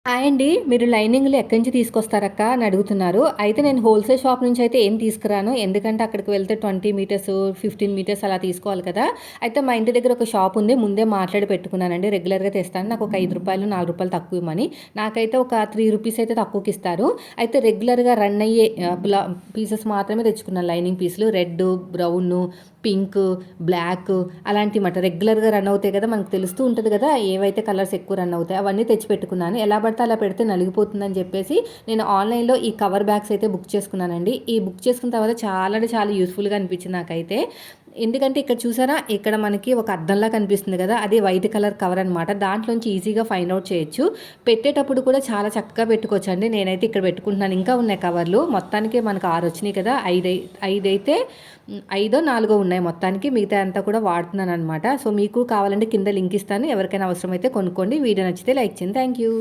Hi అండి. మీరు లైనింగ్‌లు ఎక్కడి నుంచి తీసుకొస్తారక్కా అని అడుగుతున్నారు. అయితే నేను హోల్‌సేల్ షాప్ నుంచి అయితే ఏం తీసుకురాను. ఎందుకంటే అక్కడికి వెళ్తే 20 మీటర్స్, 15 మీటర్స్ అలా తీసుకోవాలి కదా! అయితే మా ఇంటి దగ్గర ఒక షాప్ ఉంది. ముందే మాట్లాడి పెట్టుకున్నానండి. రెగ్యులర్‌గా తెస్తాను. నాకు ఒక రూ. 5, రూ. 4 తక్కువ ఇమ్మని. నాకైతే ఒక రూ. 3 అయితే తక్కువకిస్తారు. అయితే రెగ్యులర్‌గా రన్ అయ్యే పీసెస్ మాత్రమే తెచ్చుకున్నాను లైనింగ్ పీసులు. రెడ్డు, బ్రౌను, పింకు, బ్లాకు అలాంటిమాట రెగ్యులర్‌గా రన్ అవుతాయి కదా! మనకు తెలుస్తూ ఉంటది కదా! ఏవైతే కలర్స్ ఎక్కువ రన్ అవుతాయో అవన్నీ తెచ్చిపెట్టుకున్నాను. ఎలా పడితే అలా పెడితే నలిగిపోతుందని చెప్పేసి నేను ఆన్‌లైన్‌లో ఈ కవర్ బ్యాగ్స్ అయితే బుక్ చేసుకున్నానండి. ఈ బుక్ చేసుకున్న తర్వాత చాలా అంటే చాలా యూజ్‌ఫుల్‌గా అనిపించింది నాకైతే. ఎందుకంటే ఇక్కడ చూసారా? ఇక్కడ మనకి ఒక అద్దంలా కనిపిస్తుంది కదా! అది వైట్ కలర్ కవర్ అనమాట. దాంట్లోంచి ఈజీగా ఫైండ్ ఔట్ చేయొచ్చు. పెట్టేటప్పుడు కూడా చాలా చక్కగా పెట్టుకోవచ్చండి. నేనైతే ఇక్కడ పెట్టుకుంటున్నాను. ఇంకా ఉన్నాయి కవర్లు. మొత్తానికి మనకు 6 వచ్చినాయి కదా! ఐదైతే ఐదో, నాలుగో ఉన్నాయి మొత్తానికి. మిగతా అంతా కూడా వాడుతున్నాననమాట. సో, మీకు కావాలంటే కింద లింక్ ఇస్తాను. ఎవరికైనా అవసరమైతే కొనుక్కోండి. వీడియో నచ్చితే లైక్ చేయండి. Thank you.